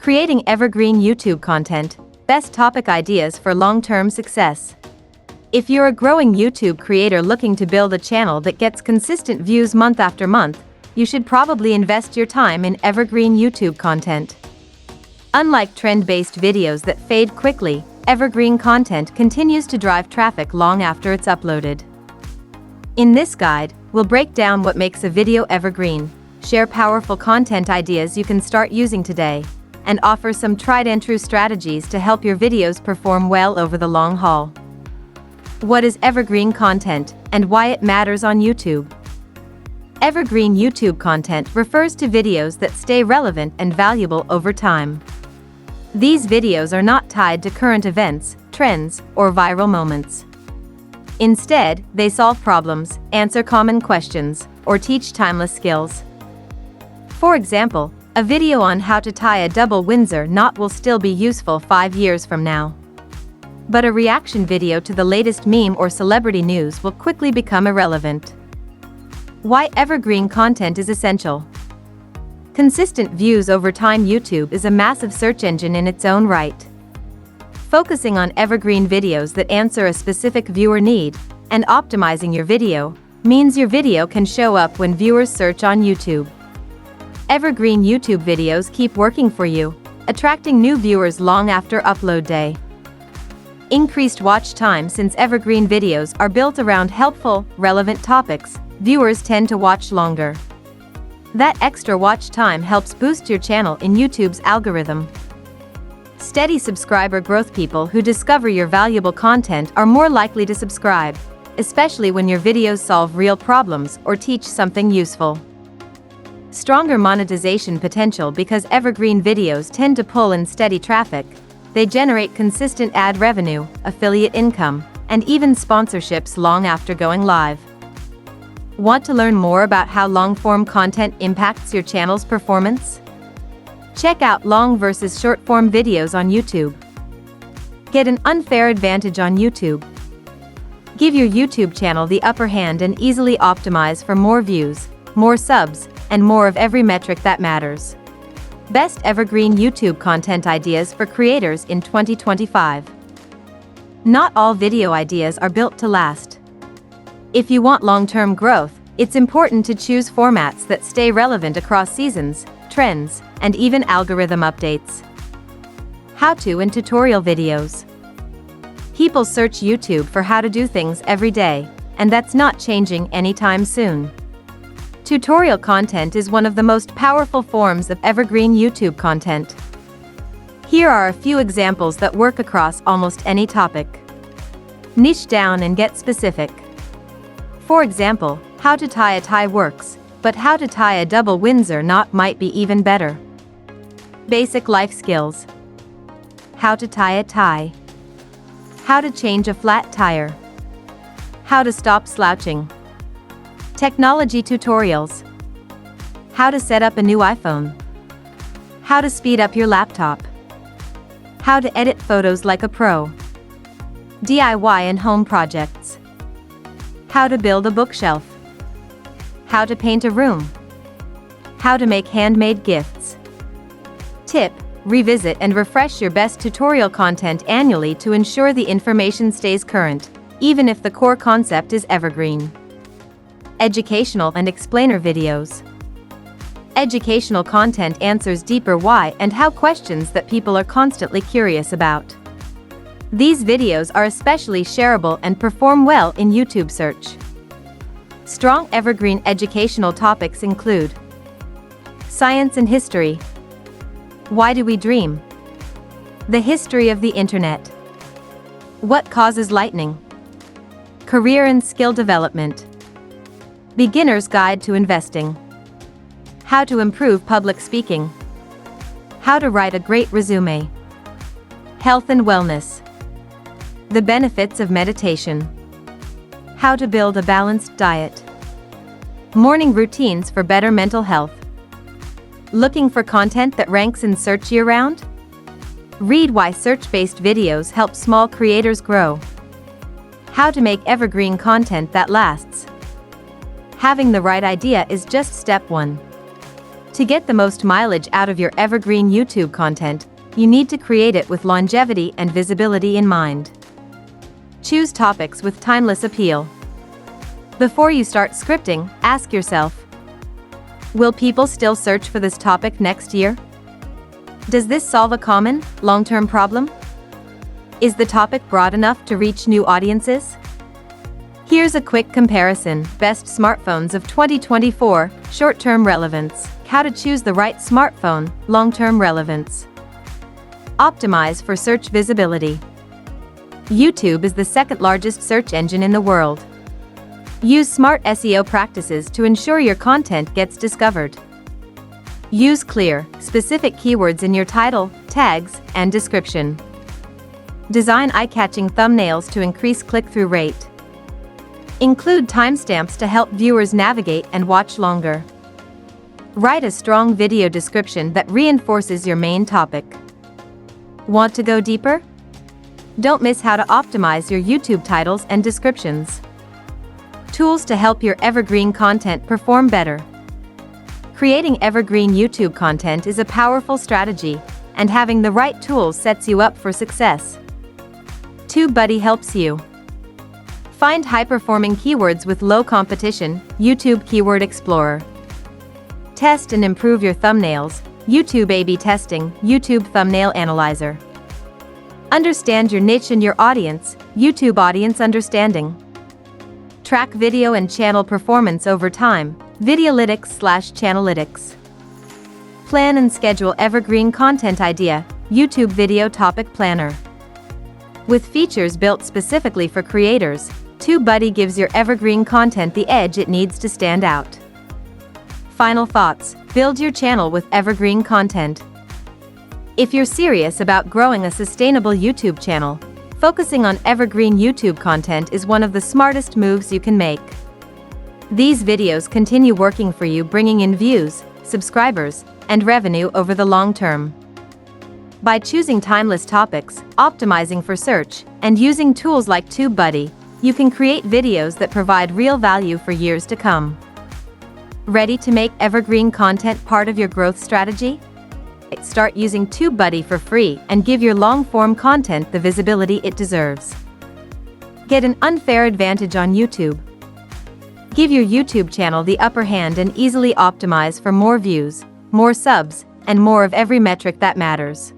Creating evergreen YouTube content, best topic ideas for long-term success. If you're a growing YouTube creator looking to build a channel that gets consistent views month after month, you should probably invest your time in evergreen YouTube content. Unlike trend-based videos that fade quickly, evergreen content continues to drive traffic long after it's uploaded. In this guide, we'll break down what makes a video evergreen, share powerful content ideas you can start using today, and offer some tried-and-true strategies to help your videos perform well over the long haul. What is evergreen content, and why it matters on YouTube? Evergreen YouTube content refers to videos that stay relevant and valuable over time. These videos are not tied to current events, trends, or viral moments. Instead, they solve problems, answer common questions, or teach timeless skills. For example, a video on how to tie a double Windsor knot will still be useful 5 years from now. But a reaction video to the latest meme or celebrity news will quickly become irrelevant. Why evergreen content is essential. Consistent views over time. YouTube is a massive search engine in its own right. Focusing on evergreen videos that answer a specific viewer need, and optimizing your video, means your video can show up when viewers search on YouTube. Evergreen YouTube videos keep working for you, attracting new viewers long after upload day. Increased watch time. Since evergreen videos are built around helpful, relevant topics, viewers tend to watch longer. That extra watch time helps boost your channel in YouTube's algorithm. Steady subscriber growth. People who discover your valuable content are more likely to subscribe, especially when your videos solve real problems or teach something useful. Stronger monetization potential. Because evergreen videos tend to pull in steady traffic, they generate consistent ad revenue, affiliate income, and even sponsorships long after going live. Want to learn more about how long-form content impacts your channel's performance? Check out long versus short-form videos on YouTube. Get an unfair advantage on YouTube. Give your YouTube channel the upper hand and easily optimize for more views, more subs, and more of every metric that matters. Best evergreen YouTube content ideas for creators in 2025. Not all video ideas are built to last. If you want long-term growth, it's important to choose formats that stay relevant across seasons, trends, and even algorithm updates. How-to and tutorial videos. People search YouTube for how to do things every day, and that's not changing anytime soon. Tutorial content is one of the most powerful forms of evergreen YouTube content. Here are a few examples that work across almost any topic. Niche down and get specific. For example, how to tie a tie works, but how to tie a double Windsor knot might be even better. Basic life skills. How to tie a tie. How to change a flat tire. How to stop slouching. Technology tutorials. How to set up a new iPhone. How to speed up your laptop. How to edit photos like a pro. DIY and home projects. How to build a bookshelf. How to paint a room. How to make handmade gifts. Tip: revisit and refresh your best tutorial content annually to ensure the information stays current, even if the core concept is evergreen. Educational and explainer videos. Educational content answers deeper why and how questions that people are constantly curious about. These videos are especially shareable and perform well in YouTube search. Strong evergreen educational topics include science and history. Why do we dream? The history of the internet. What causes lightning? Career and skill development. Beginner's guide to investing. How to improve public speaking. How to write a great resume. Health and wellness. The benefits of meditation. How to build a balanced diet. Morning routines for better mental health. Looking for content that ranks in search year-round? Read why search-based videos help small creators grow. How to make evergreen content that lasts. Having the right idea is just step one. To get the most mileage out of your evergreen YouTube content, you need to create it with longevity and visibility in mind. Choose topics with timeless appeal. Before you start scripting, ask yourself, will people still search for this topic next year? Does this solve a common, long-term problem? Is the topic broad enough to reach new audiences? Here's a quick comparison: best smartphones of 2024, short-term relevance. How to choose the right smartphone, long-term relevance. Optimize for search visibility. YouTube is the second largest search engine in the world. Use smart SEO practices to ensure your content gets discovered. Use clear, specific keywords in your title, tags, and description. Design eye-catching thumbnails to increase click-through rate. Include timestamps to help viewers navigate and watch longer. Write a strong video description that reinforces your main topic. Want to go deeper? Don't miss how to optimize your YouTube titles and descriptions. Tools to help your evergreen content perform better. Creating evergreen YouTube content is a powerful strategy, and having the right tools sets you up for success. TubeBuddy helps you. Find high-performing keywords with low competition, YouTube Keyword Explorer. Test and improve your thumbnails, YouTube A/B testing, YouTube Thumbnail Analyzer. Understand your niche and your audience, YouTube Audience Understanding. Track video and channel performance over time, Videolytics/Channelytics. Plan and schedule evergreen content idea, YouTube Video Topic Planner. With features built specifically for creators, TubeBuddy gives your evergreen content the edge it needs to stand out. Final thoughts: build your channel with evergreen content. If you're serious about growing a sustainable YouTube channel, focusing on evergreen YouTube content is one of the smartest moves you can make. These videos continue working for you, bringing in views, subscribers, and revenue over the long term. By choosing timeless topics, optimizing for search, and using tools like TubeBuddy, you can create videos that provide real value for years to come. Ready to make evergreen content part of your growth strategy? Start using TubeBuddy for free and give your long-form content the visibility it deserves. Get an unfair advantage on YouTube. Give your YouTube channel the upper hand and easily optimize for more views, more subs, and more of every metric that matters.